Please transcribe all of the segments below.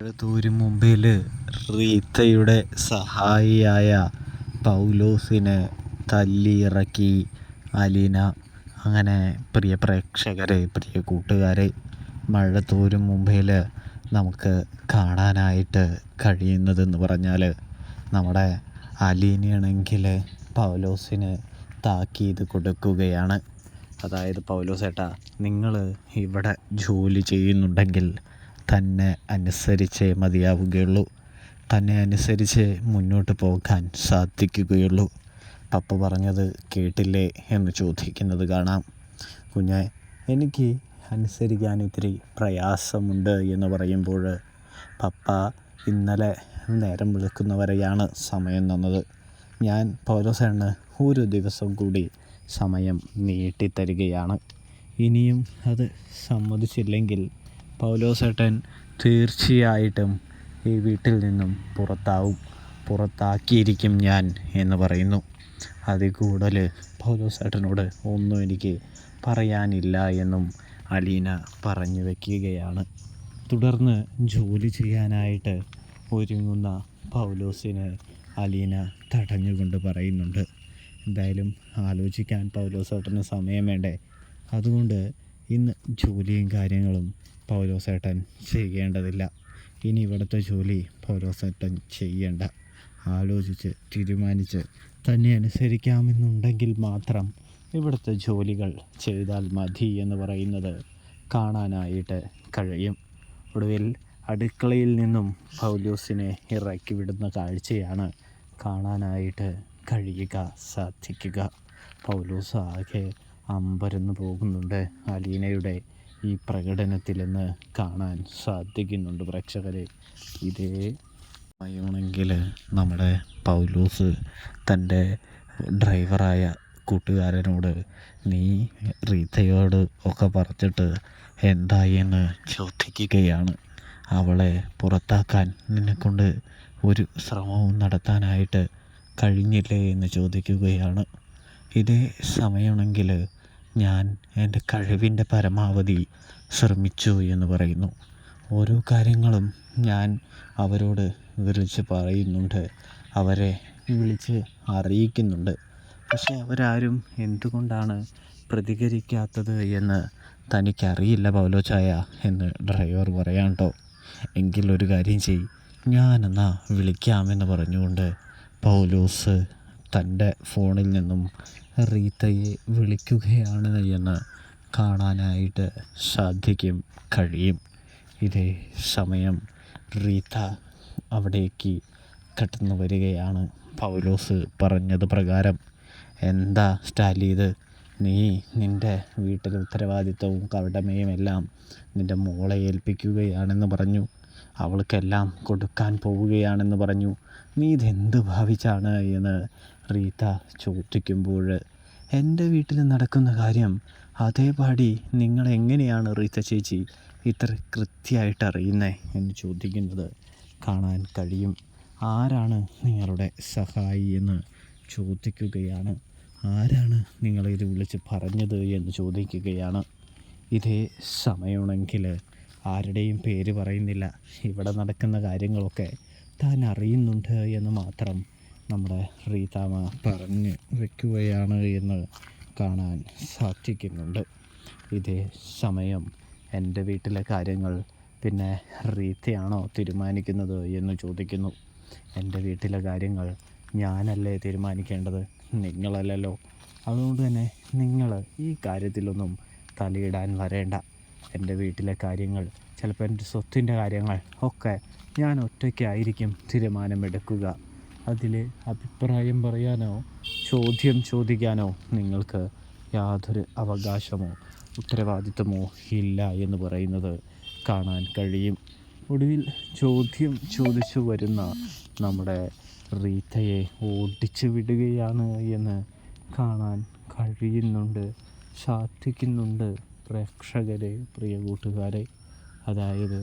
മഴതോരും മുമ്പിൽ റീത്തയുടെ സഹായിയായ പൗലോസിനെ തല്ലിയിറക്കി അലീന. അങ്ങനെ പ്രിയ പ്രേക്ഷകരെ, പ്രിയ കൂട്ടുകാരെ, മഴതോരും മുമ്പിൽ നമുക്ക് കാണാനായിട്ട് കഴിയുന്നതെന്ന് പറഞ്ഞാൽ നമ്മുടെ അലീനയാണെങ്കിൽ പൗലോസിന് താക്കീത് കൊടുക്കുകയാണ്. അതായത്, പൗലോസേട്ടാ, നിങ്ങൾ ഇവിടെ ജോലി ചെയ്യുന്നുണ്ടെങ്കിൽ തന്നെ അനുസരിച്ചേ മതിയാവുകയുള്ളൂ, തന്നെ അനുസരിച്ച് മുന്നോട്ട് പോകാൻ സാധിക്കുകയുള്ളൂ. പപ്പ പറഞ്ഞത് കേട്ടില്ലേ എന്ന് ചോദിക്കുന്നത് കാണാം. കുഞ്ഞെ, എനിക്ക് അനുസരിക്കാൻ ഇത്തിരി പ്രയാസമുണ്ട് എന്ന് പറയുമ്പോൾ, പപ്പ ഇന്നലെ നേരം വെളുക്കുന്നവരെയാണ് സമയം തന്നത്. ഞാൻ പൗലോസേട്ടന് ഒരു ദിവസം കൂടി സമയം നീട്ടിത്തരികയാണ്. ഇനിയും അത് സമ്മതിച്ചില്ലെങ്കിൽ പൗലോസേട്ടൻ തീർച്ചയായിട്ടും ഈ വീട്ടിൽ നിന്നും പുറത്താക്കിയിരിക്കും ഞാൻ എന്ന് പറയുന്നു. അതിൽ കൂടുതൽ പൗലോസേട്ടനോട് ഒന്നും എനിക്ക് പറയാനില്ല എന്നും അലീന പറഞ്ഞു വയ്ക്കുകയാണ്. തുടർന്ന് ജോലി ചെയ്യാനായിട്ട് ഒരുങ്ങുന്ന പൗലോസിന് അലീന തടഞ്ഞുകൊണ്ട് പറയുന്നുണ്ട്, എന്തായാലും ആലോചിക്കാൻ പൗലോസേട്ടന് സമയം വേണ്ടേ, അതുകൊണ്ട് ഇന്ന് ജോലിയും കാര്യങ്ങളും പൗലോസേട്ടൻ ചെയ്യേണ്ടതില്ല. ഇനി ഇവിടുത്തെ ജോലി പൗലോസേട്ടൻ ചെയ്യേണ്ട. ആലോചിച്ച് തീരുമാനിച്ച് തന്നെ അനുസരിക്കാമെന്നുണ്ടെങ്കിൽ മാത്രം ഇവിടുത്തെ ജോലികൾ ചെയ്താൽ മതി എന്ന് പറയുന്നത് കാണാനായിട്ട് കഴിയും. ഒടുവിൽ അടുക്കളയിൽ നിന്നും പൗലോസിനെ ഇറക്കി വിടുന്ന കാഴ്ചയാണ് കാണാനായിട്ട് സാധിക്കുക. പൗലോസ് ആകെ അമ്പരന്ന് പോകുന്നുണ്ട് അലീനയുടെ ഈ പ്രകടനത്തിലെന്ന് കാണാൻ സാധിക്കുന്നുണ്ട് പ്രേക്ഷകരെ. ഇതേ സമയമാണെങ്കിൽ നമ്മുടെ പൗലോസ് തൻ്റെ ഡ്രൈവറായ കൂട്ടുകാരനോട്, നീ റീത്തയോട് ഒക്കെ പറഞ്ഞിട്ട് എന്തായി എന്ന് ചോദിക്കുകയാണ്. അവളെ പുറത്താക്കാൻ നിന്നെക്കൊണ്ട് ഒരു ശ്രമവും നടത്താനായിട്ട് കഴിഞ്ഞില്ലേ എന്ന് ചോദിക്കുകയാണ്. ഇതേ സമയമാണെങ്കിൽ ഞാൻ എൻ്റെ കഴിവിൻ്റെ പരമാവധി ശ്രമിച്ചു എന്ന് പറയുന്നു. ഓരോ കാര്യങ്ങളും ഞാൻ അവരോട് വിളിച്ച് പറയുന്നുണ്ട്, അവരെ വിളിച്ച് അറിയിക്കുന്നുണ്ട്. പക്ഷേ അവരാരും എന്തുകൊണ്ടാണ് പ്രതികരിക്കാത്തത് എന്ന് തനിക്കറിയില്ല പൗലോച്ചായ എന്ന് ഡ്രൈവർ പറയാം കേട്ടോ. എങ്കിലൊരു കാര്യം ചെയ്യ്, ഞാനെന്നാ വിളിക്കാമെന്ന് പറഞ്ഞുകൊണ്ട് പൗലോസ് തൻ്റെ ഫോണിൽ നിന്നും റീത്തയെ വിളിക്കുകയാണ് എന്ന് കാണാനായിട്ട് കഴിയും. ഇതേ സമയം റീത്ത അവിടേക്ക് കടന്നു വരികയാണ്. പൗലോസ് പറഞ്ഞത് പ്രകാരം, എന്താ സ്റ്റാലി ഇത്, നീ നിൻ്റെ വീട്ടിലെ ഉത്തരവാദിത്തവും കടമയും എല്ലാം നിൻ്റെ മോളെ ഏൽപ്പിക്കുകയാണെന്ന് പറഞ്ഞു, അവൾക്കെല്ലാം കൊടുക്കാൻ പോവുകയാണെന്ന് പറഞ്ഞു, നീ ഇതെന്ത് ഭാവിച്ചാണ് എന്ന് റീത്ത ചോദിക്കുമ്പോൾ, എൻ്റെ വീട്ടിൽ നടക്കുന്ന കാര്യം അതേപടി നിങ്ങളെങ്ങനെയാണ് റീത്ത ചേച്ചി ഇത്ര കൃത്യമായിട്ട് അറിയുന്നത് എന്ന് ചോദിക്കുന്നത് കാണാൻ കഴിയും. ആരാണ് നിങ്ങളുടെ സഹായി എന്ന് ചോദിക്കുകയാണ്. ആരാണ് നിങ്ങളിത് വിളിച്ച് പറഞ്ഞത് എന്ന് ചോദിക്കുകയാണ്. ഇതേ സമയമാണെങ്കിൽ ആരുടെയും പേര് പറയുന്നില്ല, ഇവിടെ നടക്കുന്ന കാര്യങ്ങളൊക്കെ താൻ അറിയുന്നുണ്ട് എന്ന് മാത്രം നമ്മുടെ റീതാമ്മ പറഞ്ഞ് വയ്ക്കുകയാണ് എന്ന് കാണാൻ സാധിക്കുന്നുണ്ട്. ഇതേ സമയം എൻ്റെ വീട്ടിലെ കാര്യങ്ങൾ പിന്നെ റീത്തയാണോ തീരുമാനിക്കുന്നത് എന്ന് ചോദിക്കുന്നു. എൻ്റെ വീട്ടിലെ കാര്യങ്ങൾ ഞാനല്ലേ തീരുമാനിക്കേണ്ടത്, നിങ്ങളല്ലല്ലോ. അതുകൊണ്ട് തന്നെ നിങ്ങൾ ഈ കാര്യത്തിലൊന്നും തലയിടാൻ വരേണ്ട. എൻ്റെ വീട്ടിലെ കാര്യങ്ങൾ, ചിലപ്പോൾ എൻ്റെ സ്വത്തിൻ്റെ കാര്യങ്ങൾ ഒക്കെ ഞാൻ ഒറ്റയ്ക്കായിരിക്കും തീരുമാനമെടുക്കുക. അതിൽ അഭിപ്രായം പറയാനോ ചോദ്യം ചോദിക്കാനോ നിങ്ങൾക്ക് യാതൊരു അവകാശമോ ഉത്തരവാദിത്തമോ ഇല്ല എന്ന് പറയുന്നത് കാണാൻ കഴിയും. ഒടുവിൽ ചോദ്യം ചോദിച്ചു വരുന്ന നമ്മുടെ റീത്തയെ ഓടിച്ചു വിടുകയാണ് എന്ന് കാണാൻ സാധിക്കുന്നുണ്ട് പ്രേക്ഷകരെ, പ്രിയ കൂട്ടുകാരെ. അതായത്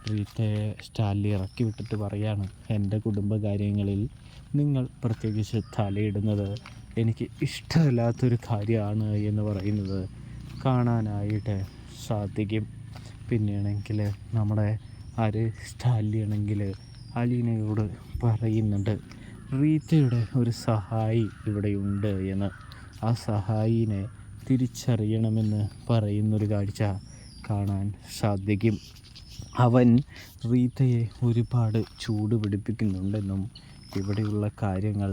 റീത്തയെ സ്റ്റാലി ഇറക്കി വിട്ടിട്ട് പറയാണ്, എൻ്റെ കുടുംബകാര്യങ്ങളിൽ നിങ്ങൾ പ്രത്യേകിച്ച് തലയിടുന്നത് എനിക്ക് ഇഷ്ടമില്ലാത്തൊരു കാര്യമാണ് എന്ന് പറയുന്നത് കാണാനായിട്ട് സാധിക്കും. പിന്നെയാണെങ്കിൽ നമ്മുടെ സ്റ്റാലിയാണെങ്കിൽ അലീനയോട് പറയുന്നുണ്ട് റീത്തയുടെ ഒരു സഹായി ഇവിടെയുണ്ട് എന്ന്. ആ സഹായിനെ തിരിച്ചറിയണമെന്ന് പറയുന്നൊരു കാഴ്ച കാണാൻ സാധിക്കും. അവൻ റീത്തയെ ഒരുപാട് ചൂട് പിടിപ്പിക്കുന്നുണ്ടെന്നും ഇവിടെയുള്ള കാര്യങ്ങൾ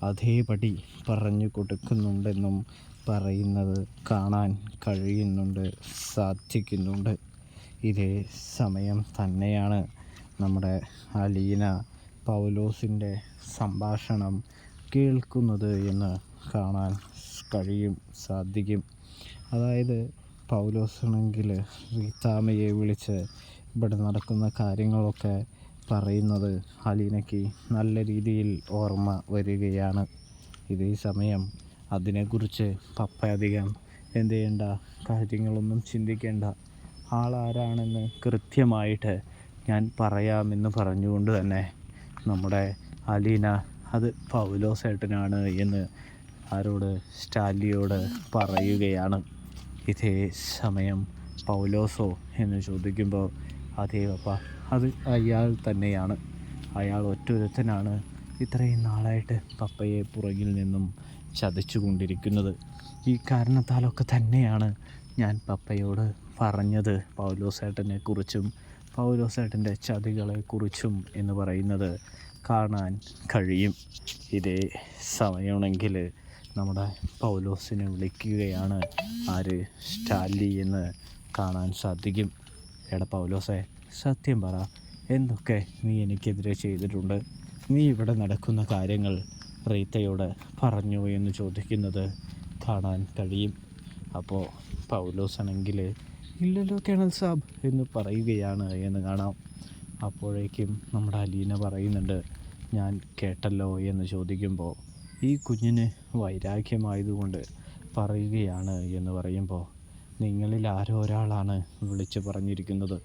അതേപടി പറഞ്ഞു കൊടുക്കുന്നുണ്ടെന്നും പറയുന്നത് കാണാൻ സാധിക്കുന്നുണ്ട്. ഇതേ സമയം തന്നെയാണ് നമ്മുടെ അലീന പൗലോസിൻ്റെ സംഭാഷണം കേൾക്കുന്നത് എന്ന് കാണാൻ സാധിക്കും. അതായത് പൗലോസാണെങ്കിൽ റീത്താമ്മയെ വിളിച്ച് ഇവിടെ നടക്കുന്ന കാര്യങ്ങളൊക്കെ പറയുന്നത് അലീനയ്ക്ക് നല്ല രീതിയിൽ ഓർമ്മ വരികയാണ്. ഇതേ സമയം അതിനെക്കുറിച്ച് പപ്പ അധികം എന്ത് ചെയ്യേണ്ട, കാര്യങ്ങളൊന്നും ചിന്തിക്കേണ്ട, ആളാരാണെന്ന് കൃത്യമായിട്ട് ഞാൻ പറയാമെന്ന് പറഞ്ഞുകൊണ്ട് തന്നെ നമ്മുടെ അലീന അത് പൗലോസേട്ടനാണ് എന്ന് സ്റ്റാലിയോട് പറയുകയാണ്. ഇതേ സമയം പൗലോസോ എന്ന് ചോദിക്കുമ്പോൾ അതേ പപ്പ, അത് അയാൾ തന്നെയാണ്. അയാൾ ഒറ്റൊരുത്തനാണ് ഇത്രയും നാളായിട്ട് പപ്പയെ പുറകിൽ നിന്നും ചതിച്ചു കൊണ്ടിരിക്കുന്നത്. ഈ കാരണത്താലൊക്കെ തന്നെയാണ് ഞാൻ പപ്പയോട് പറഞ്ഞത് പൗലോസേട്ടനെ കുറിച്ചും പൗലോസേട്ടൻ്റെ ചതികളെക്കുറിച്ചും എന്ന് പറയുന്നത് കാണാൻ കഴിയും. ഇതേ സമയമാണെങ്കിൽ നമ്മുടെ പൗലോസിനെ വിളിക്കുകയാണ് സ്റ്റാലി എന്ന് കാണാൻ സാധിക്കും. എടാ പൗലോസേ, സത്യം പറ, എന്തൊക്കെ നീ എനിക്കെതിരെ ചെയ്തിട്ടുണ്ട്? നീ ഇവിടെ നടക്കുന്ന കാര്യങ്ങൾ റീത്തയോട് പറഞ്ഞു എന്ന് ചോദിക്കുന്നത് കാണാൻ കഴിയും. അപ്പോൾ പൗലോസാണെങ്കിൽ ഇല്ലല്ലോ കേണൽ സാബ് എന്ന് പറയുകയാണ് എന്ന് കാണാം. അപ്പോഴേക്കും നമ്മുടെ അലീന പറയുന്നുണ്ട്, ഞാൻ കേട്ടല്ലോ എന്ന് ചോദിക്കുമ്പോൾ ഈ കുഞ്ഞിന് വൈരാഗ്യമായതുകൊണ്ട് പറയുകയാണ് എന്ന് പറയുമ്പോൾ നിങ്ങളിൽ ആരോ ഒരാളാണ് വിളിച്ചു പറഞ്ഞിരിക്കുന്നത്,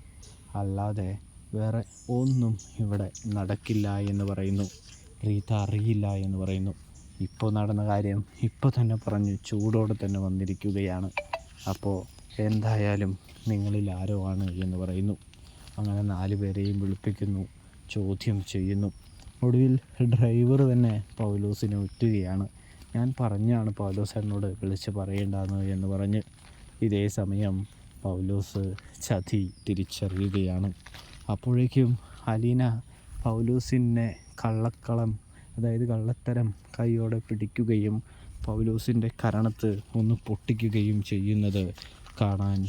അല്ലാതെ വേറെ ഒന്നും ഇവിടെ നടക്കില്ല എന്ന് പറയുന്നു. റീത്ത അറിയില്ല എന്ന് പറയുന്നു. ഇപ്പോൾ നടന്ന കാര്യം ഇപ്പോൾ തന്നെ പറഞ്ഞ് ചൂടോടെ തന്നെ വന്നിരിക്കുകയാണ്. അപ്പോൾ എന്തായാലും നിങ്ങളിൽ ആരോ ആണ് എന്ന് പറയുന്നു. അങ്ങനെ 4 പേരെയും വിളിപ്പിക്കുന്നു, ചോദ്യം ചെയ്യുന്നു. ഒടുവിൽ ഡ്രൈവർ തന്നെ പൗലോസിനെ ഒറ്റുകയാണ്. ഞാൻ പറഞ്ഞാണ് പൗലോസേട്ടനോട് വിളിച്ച് പറയേണ്ടതെന്ന് എന്ന് പറഞ്ഞ്. ഇതേ സമയം പൗലോസ് ചതി തിരിച്ചറിയുകയാണ്. അപ്പോഴേക്കും അലീന പൗലോസിനെ കള്ളത്തരം കൈയോടെ പിടിക്കുകയും പൗലോസിൻ്റെ കരണത്ത് ഒന്ന് പൊട്ടിക്കുകയും ചെയ്യുന്നത് കാണാൻ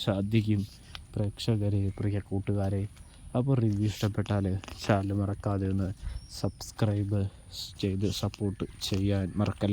സാധിക്കും. പ്രേക്ഷകരെ, പ്രിയ കൂട്ടുകാരെ, അപ്പോൾ റിവ്യൂ ഇഷ്ടപ്പെട്ടാൽ ചാനൽ മറക്കാതെ ഒന്ന് സബ്സ്ക്രൈബ് ചെയ്ത് സപ്പോർട്ട് ചെയ്യാൻ മറക്കല്ല.